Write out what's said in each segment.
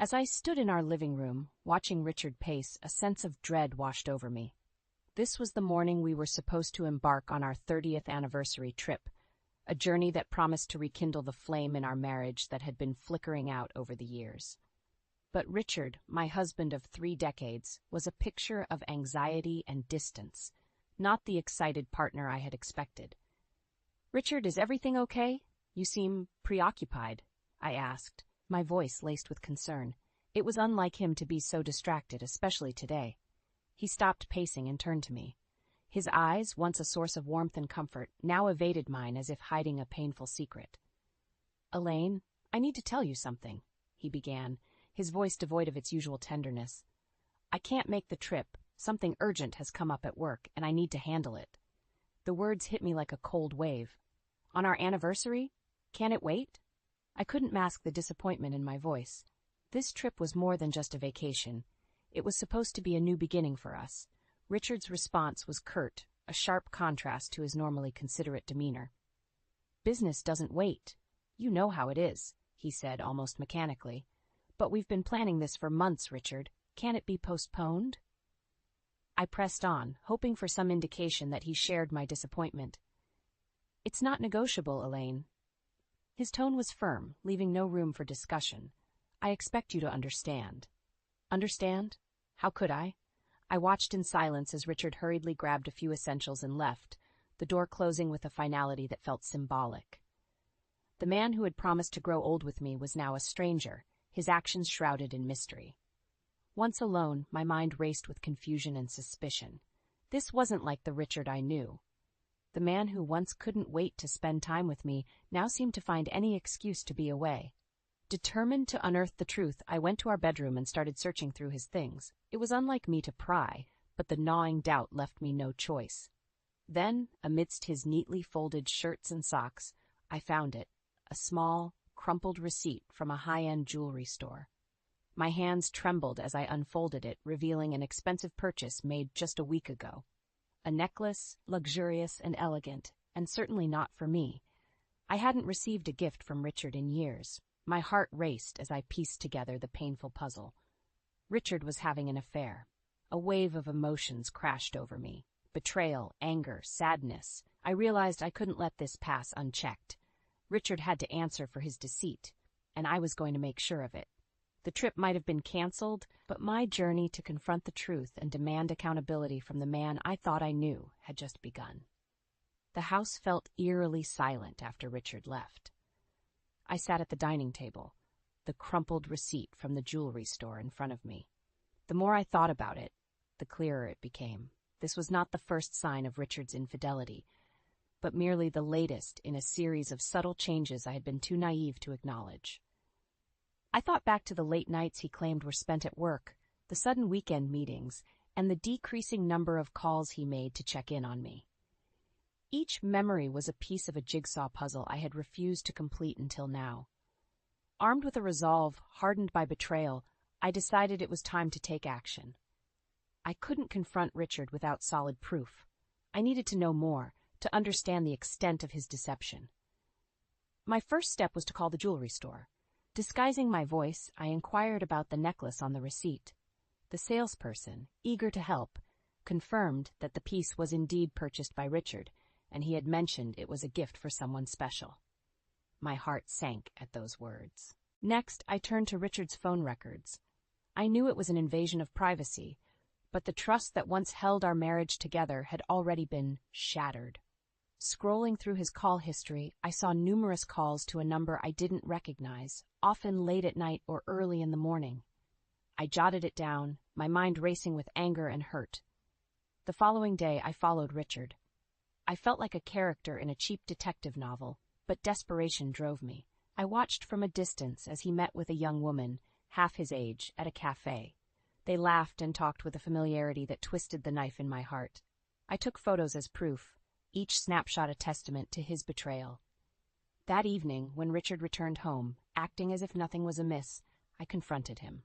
As I stood in our living room, watching Richard pace, a sense of dread washed over me. This was the morning we were supposed to embark on our 30th anniversary trip, a journey that promised to rekindle the flame in our marriage that had been flickering out over the years. But Richard, my husband of 3 decades, was a picture of anxiety and distance, not the excited partner I had expected. "Richard, is everything okay? You seem preoccupied," I asked, my voice laced with concern. It was unlike him to be so distracted, especially today. He stopped pacing and turned to me. His eyes, once a source of warmth and comfort, now evaded mine as if hiding a painful secret. "Elaine, I need to tell you something," he began, his voice devoid of its usual tenderness. "I can't make the trip. Something urgent has come up at work, and I need to handle it." The words hit me like a cold wave. "On our anniversary? Can it wait?" I couldn't mask the disappointment in my voice. This trip was more than just a vacation. It was supposed to be a new beginning for us. Richard's response was curt, a sharp contrast to his normally considerate demeanor. "Business doesn't wait. You know how it is," he said almost mechanically. "But we've been planning this for months, Richard. Can it be postponed?" I pressed on, hoping for some indication that he shared my disappointment. "It's not negotiable, Elaine." His tone was firm, leaving no room for discussion. "I expect you to understand." Understand? How could I? I watched in silence as Richard hurriedly grabbed a few essentials and left, the door closing with a finality that felt symbolic. The man who had promised to grow old with me was now a stranger, his actions shrouded in mystery. Once alone, my mind raced with confusion and suspicion. This wasn't like the Richard I knew. The man who once couldn't wait to spend time with me now seemed to find any excuse to be away. Determined to unearth the truth, I went to our bedroom and started searching through his things. It was unlike me to pry, but the gnawing doubt left me no choice. Then, amidst his neatly folded shirts and socks, I found it, a small, crumpled receipt from a high-end jewelry store. My hands trembled as I unfolded it, revealing an expensive purchase made just a week ago. A necklace, luxurious and elegant, and certainly not for me. I hadn't received a gift from Richard in years. My heart raced as I pieced together the painful puzzle. Richard was having an affair. A wave of emotions crashed over me. Betrayal, anger, sadness. I realized I couldn't let this pass unchecked. Richard had to answer for his deceit, and I was going to make sure of it. The trip might have been canceled, but my journey to confront the truth and demand accountability from the man I thought I knew had just begun. The house felt eerily silent after Richard left. I sat at the dining table, the crumpled receipt from the jewelry store in front of me. The more I thought about it, the clearer it became. This was not the first sign of Richard's infidelity, but merely the latest in a series of subtle changes I had been too naive to acknowledge. I thought back to the late nights he claimed were spent at work, the sudden weekend meetings, and the decreasing number of calls he made to check in on me. Each memory was a piece of a jigsaw puzzle I had refused to complete until now. Armed with a resolve hardened by betrayal, I decided it was time to take action. I couldn't confront Richard without solid proof. I needed to know more, to understand the extent of his deception. My first step was to call the jewelry store. Disguising my voice, I inquired about the necklace on the receipt. The salesperson, eager to help, confirmed that the piece was indeed purchased by Richard, and he had mentioned it was a gift for someone special. My heart sank at those words. Next, I turned to Richard's phone records. I knew it was an invasion of privacy, but the trust that once held our marriage together had already been shattered. Scrolling through his call history, I saw numerous calls to a number I didn't recognize, often late at night or early in the morning. I jotted it down, my mind racing with anger and hurt. The following day, I followed Richard. I felt like a character in a cheap detective novel, but desperation drove me. I watched from a distance as he met with a young woman, half his age, at a cafe. They laughed and talked with a familiarity that twisted the knife in my heart. I took photos as proof, each snapshot a testament to his betrayal. That evening, when Richard returned home, acting as if nothing was amiss, I confronted him.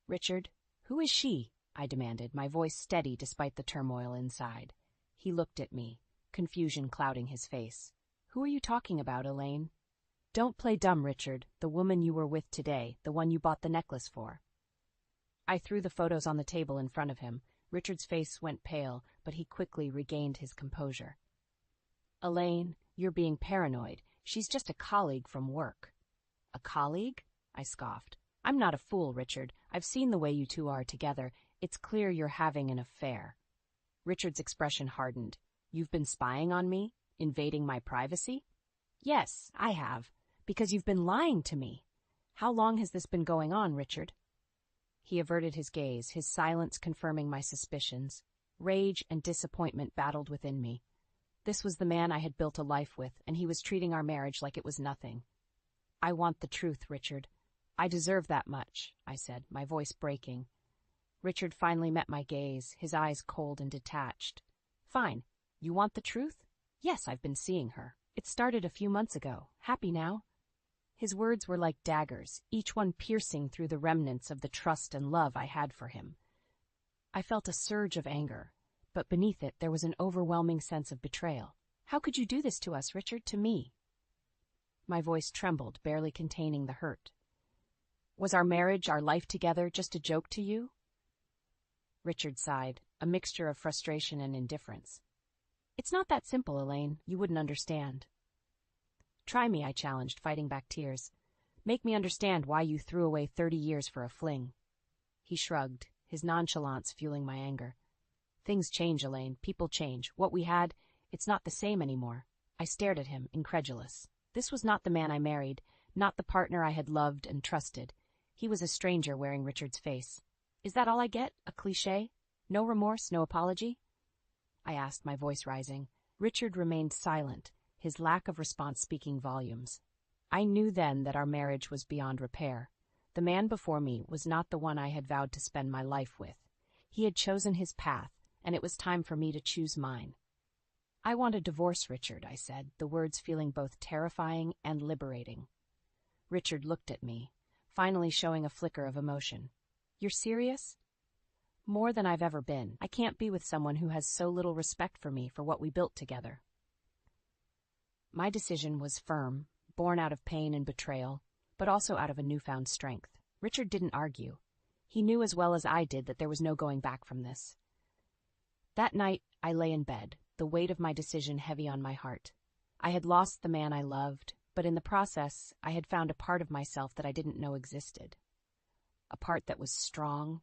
"Richard, who is she?" I demanded, my voice steady despite the turmoil inside. He looked at me, confusion clouding his face. "Who are you talking about, Elaine?" Don't play dumb, Richard, the woman you were with today, the one you bought the necklace for. I threw the photos on the table in front of him. Richard's face went pale, but he quickly regained his composure. Elaine, you're being paranoid. She's just a colleague from work. A colleague? I scoffed. I'm not a fool, Richard. I've seen the way you two are together. It's clear you're having an affair. Richard's expression hardened. You've been spying on me? Invading my privacy? Yes, I have. Because you've been lying to me. How long has this been going on, Richard? He averted his gaze, his silence confirming my suspicions. Rage and disappointment battled within me. This was the man I had built a life with, and he was treating our marriage like it was nothing. I want the truth, Richard. I deserve that much, I said, my voice breaking. Richard finally met my gaze, his eyes cold and detached. Fine. You want the truth? Yes, I've been seeing her. It started a few months ago. Happy now? His words were like daggers, each one piercing through the remnants of the trust and love I had for him. I felt a surge of anger, but beneath it there was an overwhelming sense of betrayal. How could you do this to us, Richard, to me? My voice trembled, barely containing the hurt. Was our marriage, our life together, just a joke to you? Richard sighed, a mixture of frustration and indifference. It's not that simple, Elaine. You wouldn't understand. Try me, I challenged, fighting back tears. Make me understand why you threw away 30 years for a fling. He shrugged, his nonchalance fueling my anger. Things change, Elaine. People change. What we had, it's not the same anymore. I stared at him, incredulous. This was not the man I married, not the partner I had loved and trusted. He was a stranger wearing Richard's face. Is that all I get? A cliché? No remorse, no apology? I asked, my voice rising. Richard remained silent, his lack of response speaking volumes. I knew then that our marriage was beyond repair. The man before me was not the one I had vowed to spend my life with. He had chosen his path, and it was time for me to choose mine. I want a divorce, Richard, I said, the words feeling both terrifying and liberating. Richard looked at me, finally showing a flicker of emotion. You're serious? More than I've ever been. I can't be with someone who has so little respect for me for what we built together. My decision was firm, born out of pain and betrayal, but also out of a newfound strength. Richard didn't argue. He knew as well as I did that there was no going back from this. That night, I lay in bed, the weight of my decision heavy on my heart. I had lost the man I loved, but in the process, I had found a part of myself that I didn't know existed. A part that was strong,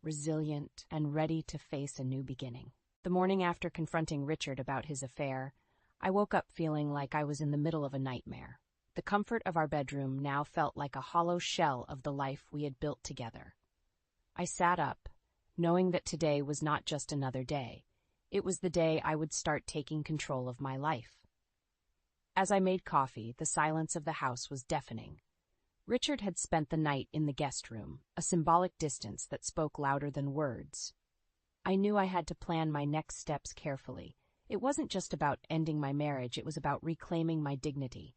resilient, and ready to face a new beginning. The morning after confronting Richard about his affair, I woke up feeling like I was in the middle of a nightmare. The comfort of our bedroom now felt like a hollow shell of the life we had built together. I sat up, knowing that today was not just another day. It was the day I would start taking control of my life. As I made coffee, the silence of the house was deafening. Richard had spent the night in the guest room, a symbolic distance that spoke louder than words. I knew I had to plan my next steps carefully. It wasn't just about ending my marriage, it was about reclaiming my dignity.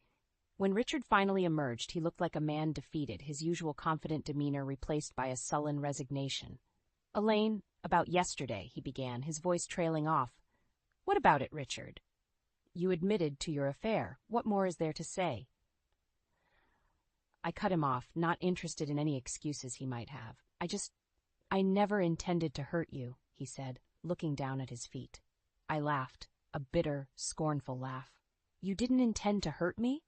When Richard finally emerged, he looked like a man defeated, his usual confident demeanor replaced by a sullen resignation. Elaine, about yesterday, he began, his voice trailing off. What about it, Richard? You admitted to your affair. What more is there to say? I cut him off, not interested in any excuses he might have. I never intended to hurt you, he said, looking down at his feet. I laughed, a bitter, scornful laugh. You didn't intend to hurt me?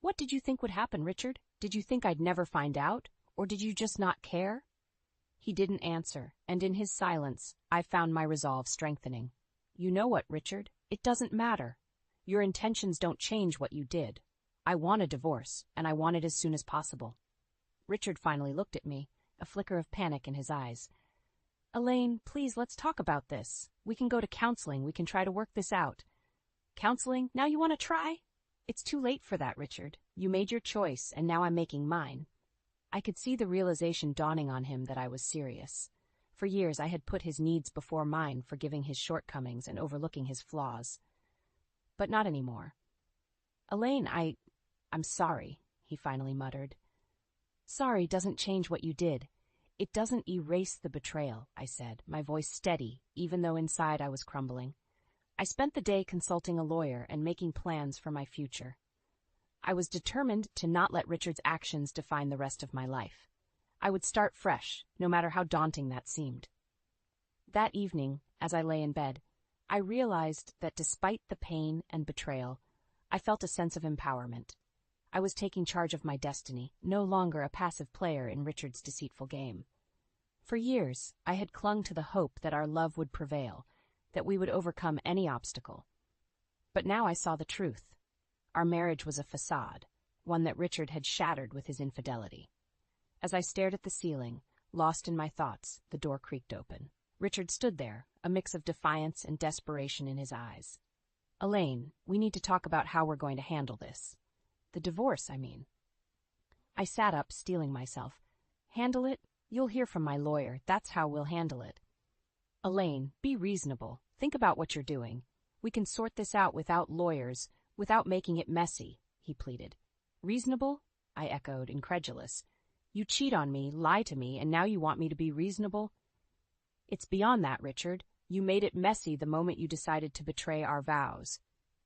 What did you think would happen, Richard? Did you think I'd never find out? Or did you just not care? He didn't answer, and in his silence, I found my resolve strengthening. You know what, Richard? It doesn't matter. Your intentions don't change what you did. I want a divorce, and I want it as soon as possible. Richard finally looked at me, a flicker of panic in his eyes. Elaine, please, let's talk about this. We can go to counseling. We can try to work this out. Counseling? Now you want to try? It's too late for that, Richard. You made your choice, and now I'm making mine. I could see the realization dawning on him that I was serious. For years I had put his needs before mine, forgiving his shortcomings and overlooking his flaws. But not anymore. Elaine, I'm sorry, he finally muttered. Sorry doesn't change what you did. It doesn't erase the betrayal, I said, my voice steady, even though inside I was crumbling. I spent the day consulting a lawyer and making plans for my future. I was determined to not let Richard's actions define the rest of my life. I would start fresh, no matter how daunting that seemed. That evening, as I lay in bed, I realized that despite the pain and betrayal, I felt a sense of empowerment. I was taking charge of my destiny, no longer a passive player in Richard's deceitful game. For years, I had clung to the hope that our love would prevail, that we would overcome any obstacle. But now I saw the truth. Our marriage was a facade, one that Richard had shattered with his infidelity. As I stared at the ceiling, lost in my thoughts, the door creaked open. Richard stood there, a mix of defiance and desperation in his eyes. "Elaine, we need to talk about how we're going to handle this. The divorce, I mean." I sat up, steeling myself. "Handle it? You'll hear from my lawyer. That's how we'll handle it." "Elaine, be reasonable. Think about what you're doing. We can sort this out without lawyers, without making it messy," he pleaded. "Reasonable?" I echoed, incredulous. "You cheat on me, lie to me, and now you want me to be reasonable?" "It's beyond that, Richard. You made it messy the moment you decided to betray our vows."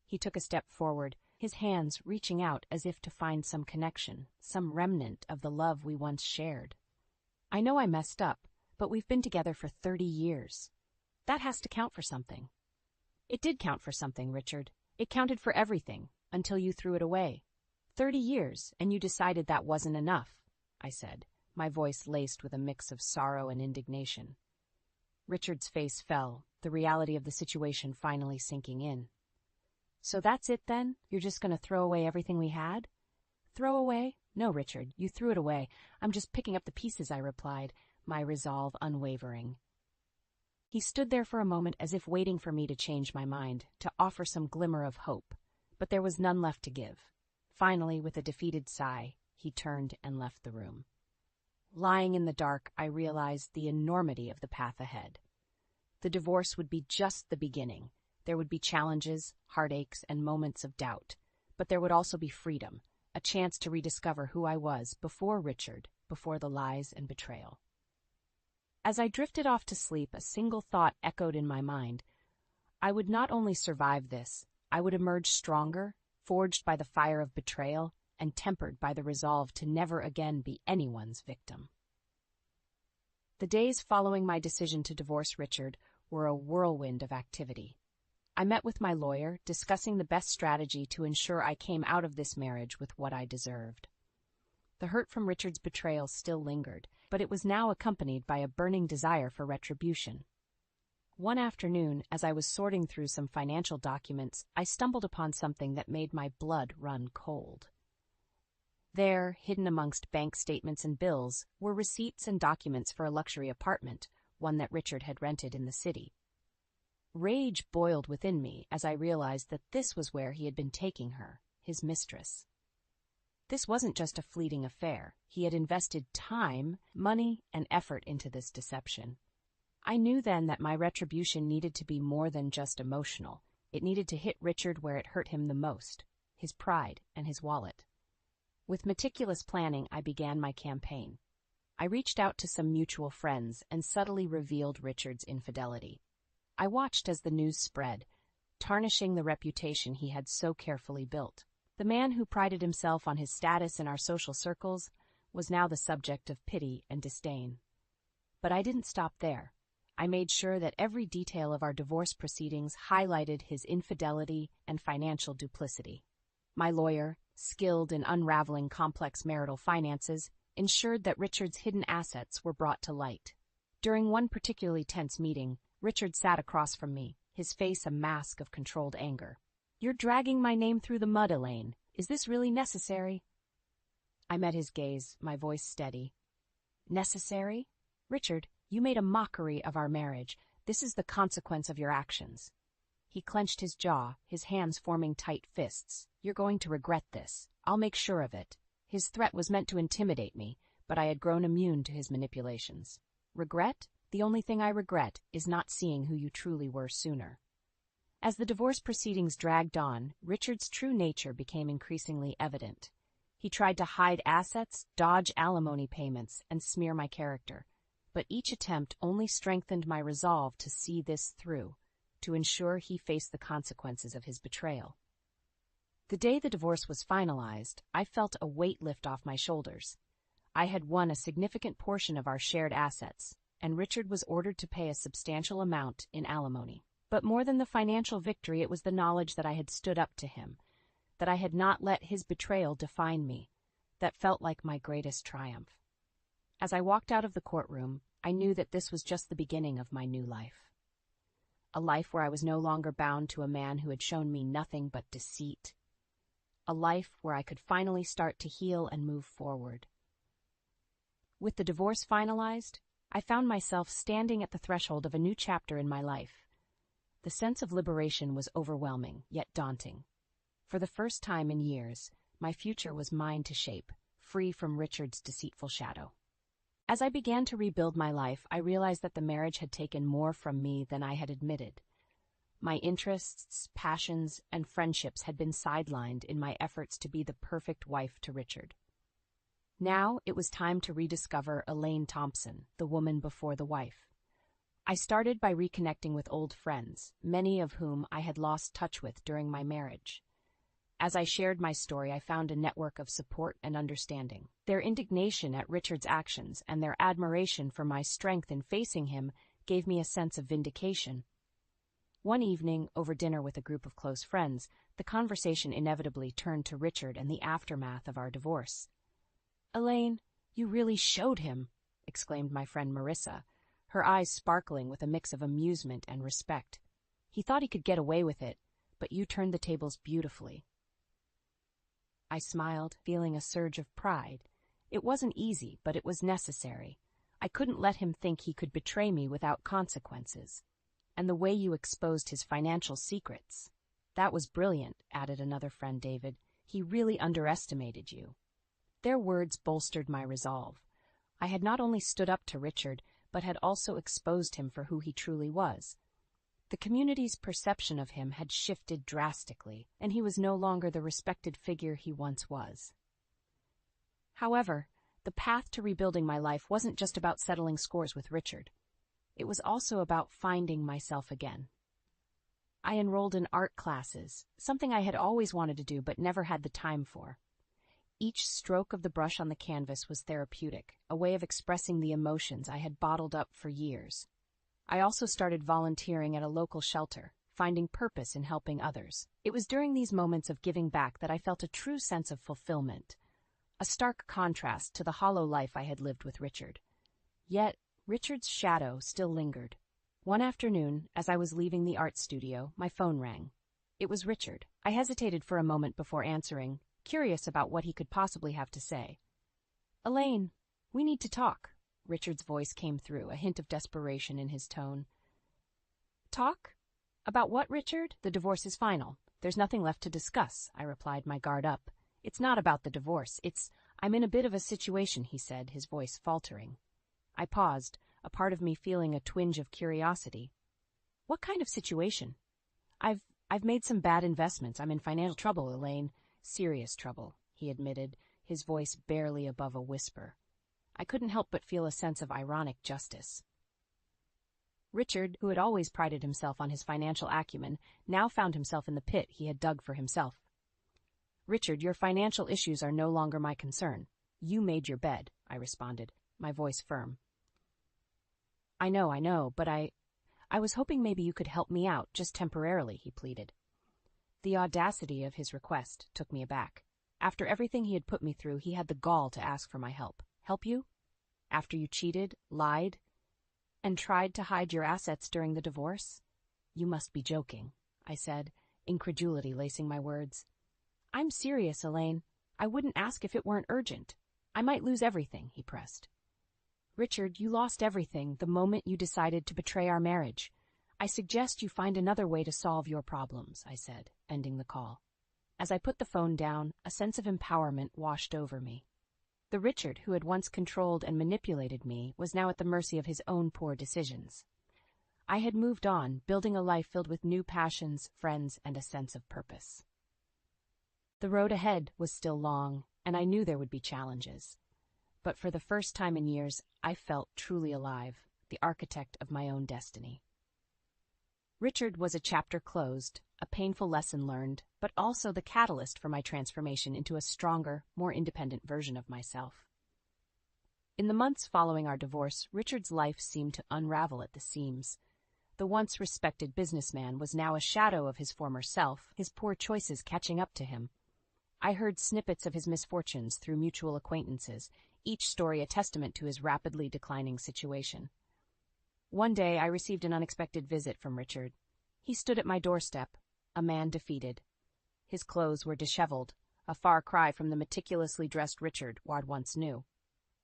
He took a step forward, his hands reaching out as if to find some connection, some remnant of the love we once shared. "I know I messed up, but we've been together for 30 years. That has to count for something." "It did count for something, Richard. It counted for everything, until you threw it away. 30 years, and you decided that wasn't enough," I said, my voice laced with a mix of sorrow and indignation. Richard's face fell, the reality of the situation finally sinking in. "So that's it then? You're just going to throw away everything we had?" "Throw away? No, Richard, you threw it away. I'm just picking up the pieces," I replied, my resolve unwavering. He stood there for a moment as if waiting for me to change my mind, to offer some glimmer of hope, but there was none left to give. Finally, with a defeated sigh, he turned and left the room. Lying in the dark, I realized the enormity of the path ahead. The divorce would be just the beginning. There would be challenges, heartaches, and moments of doubt, but there would also be freedom, a chance to rediscover who I was before Richard, before the lies and betrayal. As I drifted off to sleep, a single thought echoed in my mind. I would not only survive this, I would emerge stronger, forged by the fire of betrayal, and tempered by the resolve to never again be anyone's victim. The days following my decision to divorce Richard were a whirlwind of activity. I met with my lawyer, discussing the best strategy to ensure I came out of this marriage with what I deserved. The hurt from Richard's betrayal still lingered, but it was now accompanied by a burning desire for retribution. One afternoon, as I was sorting through some financial documents, I stumbled upon something that made my blood run cold. There, hidden amongst bank statements and bills, were receipts and documents for a luxury apartment, one that Richard had rented in the city. Rage boiled within me as I realized that this was where he had been taking her, his mistress. This wasn't just a fleeting affair. He had invested time, money, and effort into this deception. I knew then that my retribution needed to be more than just emotional. It needed to hit Richard where it hurt him the most, his pride and his wallet. With meticulous planning, I began my campaign. I reached out to some mutual friends and subtly revealed Richard's infidelity. I watched as the news spread, tarnishing the reputation he had so carefully built. The man who prided himself on his status in our social circles was now the subject of pity and disdain. But I didn't stop there. I made sure that every detail of our divorce proceedings highlighted his infidelity and financial duplicity. My lawyer, skilled in unraveling complex marital finances, ensured that Richard's hidden assets were brought to light. During one particularly tense meeting, Richard sat across from me, his face a mask of controlled anger. "You're dragging my name through the mud, Elaine. Is this really necessary?" I met his gaze, my voice steady. "Necessary? Richard, you made a mockery of our marriage. This is the consequence of your actions." He clenched his jaw, his hands forming tight fists. "You're going to regret this. I'll make sure of it." His threat was meant to intimidate me, but I had grown immune to his manipulations. Regret? The only thing I regret is not seeing who you truly were sooner. As the divorce proceedings dragged on, Richard's true nature became increasingly evident. He tried to hide assets, dodge alimony payments, and smear my character. But each attempt only strengthened my resolve to see this through, to ensure he faced the consequences of his betrayal. The day the divorce was finalized, I felt a weight lift off my shoulders. I had won a significant portion of our shared assets, and Richard was ordered to pay a substantial amount in alimony. But more than the financial victory, it was the knowledge that I had stood up to him, that I had not let his betrayal define me, that felt like my greatest triumph. As I walked out of the courtroom, I knew that this was just the beginning of my new life. A life where I was no longer bound to a man who had shown me nothing but deceit. A life where I could finally start to heal and move forward. With the divorce finalized, I found myself standing at the threshold of a new chapter in my life. The sense of liberation was overwhelming, yet daunting. For the first time in years, my future was mine to shape, free from Richard's deceitful shadow. As I began to rebuild my life, I realized that the marriage had taken more from me than I had admitted. My interests, passions, and friendships had been sidelined in my efforts to be the perfect wife to Richard. Now it was time to rediscover Elaine Thompson, the woman before the wife. I started by reconnecting with old friends, many of whom I had lost touch with during my marriage. As I shared my story, I found a network of support and understanding. Their indignation at Richard's actions and their admiration for my strength in facing him gave me a sense of vindication. One evening, over dinner with a group of close friends, the conversation inevitably turned to Richard and the aftermath of our divorce. "Elaine, you really showed him," exclaimed my friend Marissa, her eyes sparkling with a mix of amusement and respect. "He thought he could get away with it, but you turned the tables beautifully." I smiled, feeling a surge of pride. It wasn't easy, but it was necessary. I couldn't let him think he could betray me without consequences. "And the way you exposed his financial secrets. That was brilliant," added another friend, David. "He really underestimated you." Their words bolstered my resolve. I had not only stood up to Richard, but had also exposed him for who he truly was. The community's perception of him had shifted drastically, and he was no longer the respected figure he once was. However, the path to rebuilding my life wasn't just about settling scores with Richard. It was also about finding myself again. I enrolled in art classes, something I had always wanted to do but never had the time for. Each stroke of the brush on the canvas was therapeutic, a way of expressing the emotions I had bottled up for years. I also started volunteering at a local shelter, finding purpose in helping others. It was during these moments of giving back that I felt a true sense of fulfillment, a stark contrast to the hollow life I had lived with Richard. Yet, Richard's shadow still lingered. One afternoon, as I was leaving the art studio, my phone rang. It was Richard. I hesitated for a moment before answering, curious about what he could possibly have to say. "Elaine, we need to talk." Richard's voice came through, a hint of desperation in his tone. "Talk? About what, Richard? The divorce is final. There's nothing left to discuss," I replied, my guard up. "It's not about the divorce. I'm in a bit of a situation," he said, his voice faltering. I paused, a part of me feeling a twinge of curiosity. "What kind of situation?" I've made some bad investments. I'm in financial trouble, Elaine." "Serious trouble," he admitted, his voice barely above a whisper. I couldn't help but feel a sense of ironic justice. Richard, who had always prided himself on his financial acumen, now found himself in the pit he had dug for himself. "Richard, your financial issues are no longer my concern. You made your bed," I responded, my voice firm. I know, but I was hoping maybe you could help me out, just temporarily," he pleaded. The audacity of his request took me aback. After everything he had put me through, he had the gall to ask for my help. "Help you? After you cheated, lied, and tried to hide your assets during the divorce? You must be joking," I said, incredulity lacing my words. "I'm serious, Elaine. I wouldn't ask if it weren't urgent. I might lose everything," he pressed. "Richard, you lost everything the moment you decided to betray our marriage. I suggest you find another way to solve your problems," I said, ending the call. As I put the phone down, a sense of empowerment washed over me. The Richard who had once controlled and manipulated me was now at the mercy of his own poor decisions. I had moved on, building a life filled with new passions, friends, and a sense of purpose. The road ahead was still long, and I knew there would be challenges. But for the first time in years, I felt truly alive, the architect of my own destiny. Richard was a chapter closed, a painful lesson learned, but also the catalyst for my transformation into a stronger, more independent version of myself. In the months following our divorce, Richard's life seemed to unravel at the seams. The once respected businessman was now a shadow of his former self, his poor choices catching up to him. I heard snippets of his misfortunes through mutual acquaintances, each story a testament to his rapidly declining situation. One day I received an unexpected visit from Richard. He stood at my doorstep, a man defeated. His clothes were disheveled, a far cry from the meticulously dressed Richard Ward once knew.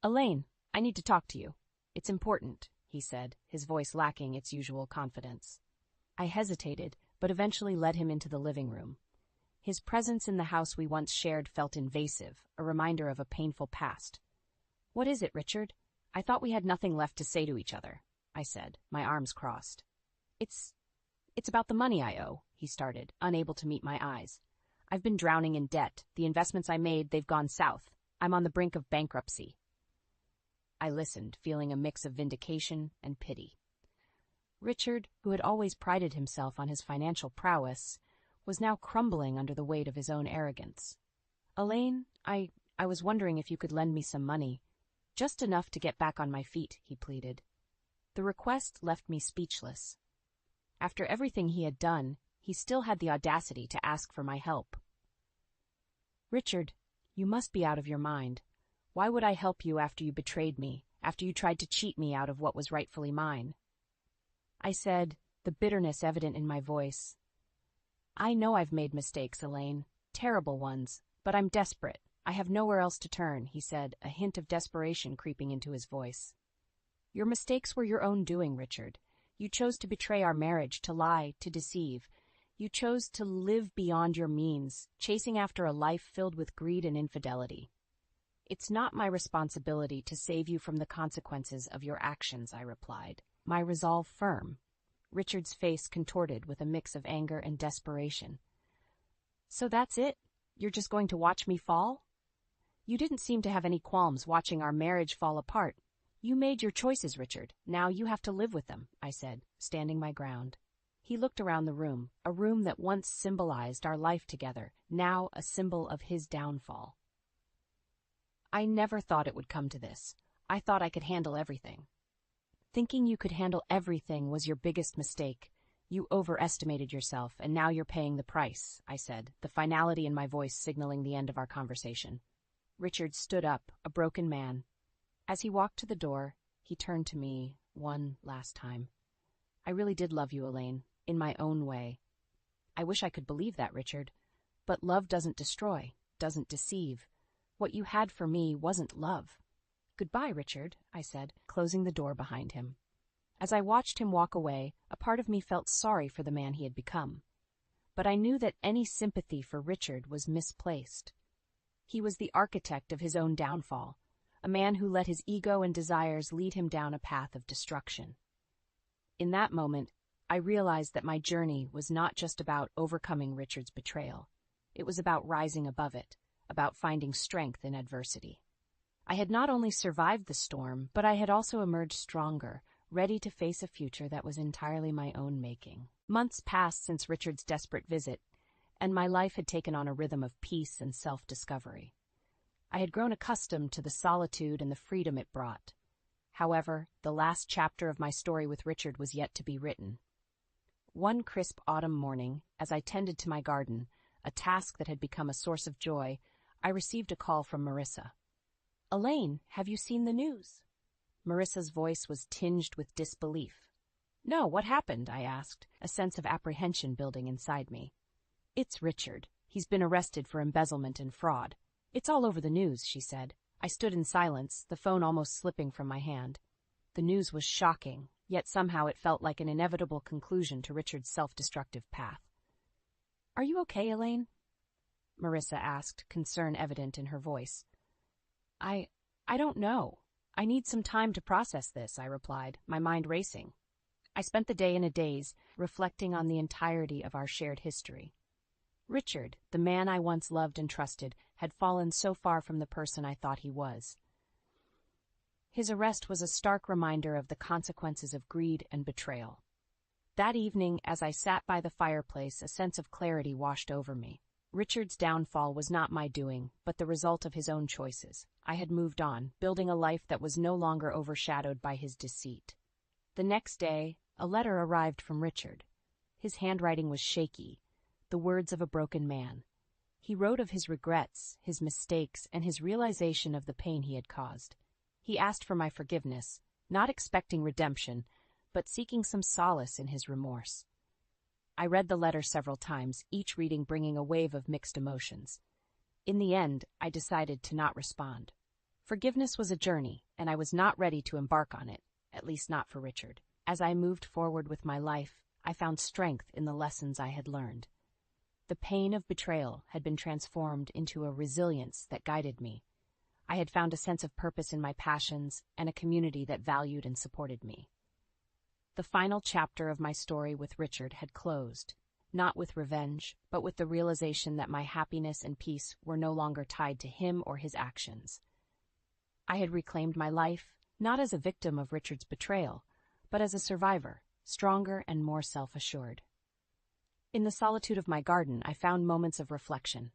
"Elaine, I need to talk to you. It's important," he said, his voice lacking its usual confidence. I hesitated, but eventually led him into the living room. His presence in the house we once shared felt invasive, a reminder of a painful past. "What is it, Richard? I thought we had nothing left to say to each other," I said, my arms crossed. It's about the money I owe," he started, unable to meet my eyes. "I've been drowning in debt. The investments I made, they've gone south. I'm on the brink of bankruptcy." I listened, feeling a mix of vindication and pity. Richard, who had always prided himself on his financial prowess, was now crumbling under the weight of his own arrogance. "Elaine, I was wondering if you could lend me some money. Just enough to get back on my feet," he pleaded. The request left me speechless. After everything he had done, he still had the audacity to ask for my help. "Richard, you must be out of your mind. Why would I help you after you betrayed me, after you tried to cheat me out of what was rightfully mine?" I said, the bitterness evident in my voice. "I know I've made mistakes, Elaine, terrible ones, but I'm desperate. I have nowhere else to turn," he said, a hint of desperation creeping into his voice. "Your mistakes were your own doing, Richard. You chose to betray our marriage, to lie, to deceive. You chose to live beyond your means, chasing after a life filled with greed and infidelity. It's not my responsibility to save you from the consequences of your actions," I replied, my resolve firm. Richard's face contorted with a mix of anger and desperation. "So that's it? You're just going to watch me fall? You didn't seem to have any qualms watching our marriage fall apart. You made your choices, Richard. Now you have to live with them," I said, standing my ground. He looked around the room, a room that once symbolized our life together, now a symbol of his downfall. "I never thought it would come to this. I thought I could handle everything." "Thinking you could handle everything was your biggest mistake. You overestimated yourself, and now you're paying the price," I said, the finality in my voice signaling the end of our conversation. Richard stood up, a broken man. As he walked to the door, he turned to me one last time. "I really did love you, Elaine, in my own way. I wish I could believe that, Richard. But love doesn't destroy, doesn't deceive. What you had for me wasn't love." "Goodbye, Richard," I said, closing the door behind him. As I watched him walk away, a part of me felt sorry for the man he had become. But I knew that any sympathy for Richard was misplaced. He was the architect of his own downfall, a man who let his ego and desires lead him down a path of destruction. In that moment, I realized that my journey was not just about overcoming Richard's betrayal. It was about rising above it, about finding strength in adversity. I had not only survived the storm, but I had also emerged stronger, ready to face a future that was entirely my own making. Months passed since Richard's desperate visit, and my life had taken on a rhythm of peace and self-discovery. I had grown accustomed to the solitude and the freedom it brought. However, the last chapter of my story with Richard was yet to be written. One crisp autumn morning, as I tended to my garden, a task that had become a source of joy, I received a call from Marissa. "Elaine, have you seen the news?" Marissa's voice was tinged with disbelief. "No, what happened?" I asked, a sense of apprehension building inside me. "It's Richard. He's been arrested for embezzlement and fraud. It's all over the news," she said. I stood in silence, the phone almost slipping from my hand. The news was shocking, yet somehow it felt like an inevitable conclusion to Richard's self-destructive path. "Are you okay, Elaine?" Marissa asked, concern evident in her voice. I don't know. I need some time to process this," I replied, my mind racing. I spent the day in a daze, reflecting on the entirety of our shared history. Richard, the man I once loved and trusted, had fallen so far from the person I thought he was. His arrest was a stark reminder of the consequences of greed and betrayal. That evening, as I sat by the fireplace, a sense of clarity washed over me. Richard's downfall was not my doing, but the result of his own choices. I had moved on, building a life that was no longer overshadowed by his deceit. The next day, a letter arrived from Richard. His handwriting was shaky, the words of a broken man. He wrote of his regrets, his mistakes, and his realization of the pain he had caused. He asked for my forgiveness, not expecting redemption, but seeking some solace in his remorse. I read the letter several times, each reading bringing a wave of mixed emotions. In the end, I decided to not respond. Forgiveness was a journey, and I was not ready to embark on it, at least not for Richard. As I moved forward with my life, I found strength in the lessons I had learned. The pain of betrayal had been transformed into a resilience that guided me. I had found a sense of purpose in my passions and a community that valued and supported me. The final chapter of my story with Richard had closed, not with revenge, but with the realization that my happiness and peace were no longer tied to him or his actions. I had reclaimed my life, not as a victim of Richard's betrayal, but as a survivor, stronger and more self-assured. In the solitude of my garden, I found moments of reflection.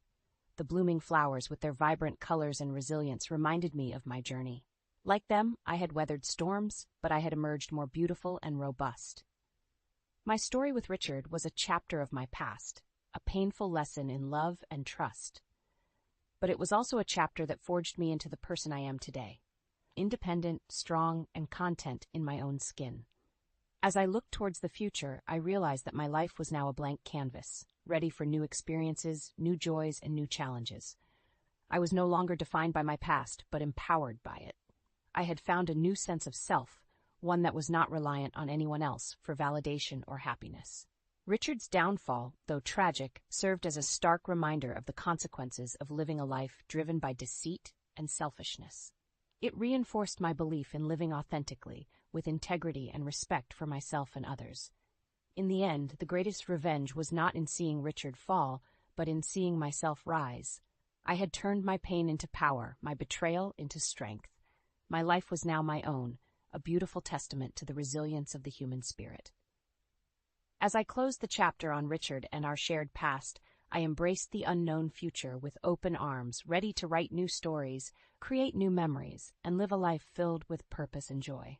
The blooming flowers with their vibrant colors and resilience reminded me of my journey. Like them, I had weathered storms, but I had emerged more beautiful and robust. My story with Richard was a chapter of my past, a painful lesson in love and trust. But it was also a chapter that forged me into the person I am today, independent, strong, and content in my own skin. As I looked towards the future, I realized that my life was now a blank canvas, ready for new experiences, new joys, and new challenges. I was no longer defined by my past, but empowered by it. I had found a new sense of self, one that was not reliant on anyone else for validation or happiness. Richard's downfall, though tragic, served as a stark reminder of the consequences of living a life driven by deceit and selfishness. It reinforced my belief in living authentically, with integrity and respect for myself and others. In the end, the greatest revenge was not in seeing Richard fall, but in seeing myself rise. I had turned my pain into power, my betrayal into strength. My life was now my own, a beautiful testament to the resilience of the human spirit. As I closed the chapter on Richard and our shared past, I embraced the unknown future with open arms, ready to write new stories, create new memories, and live a life filled with purpose and joy.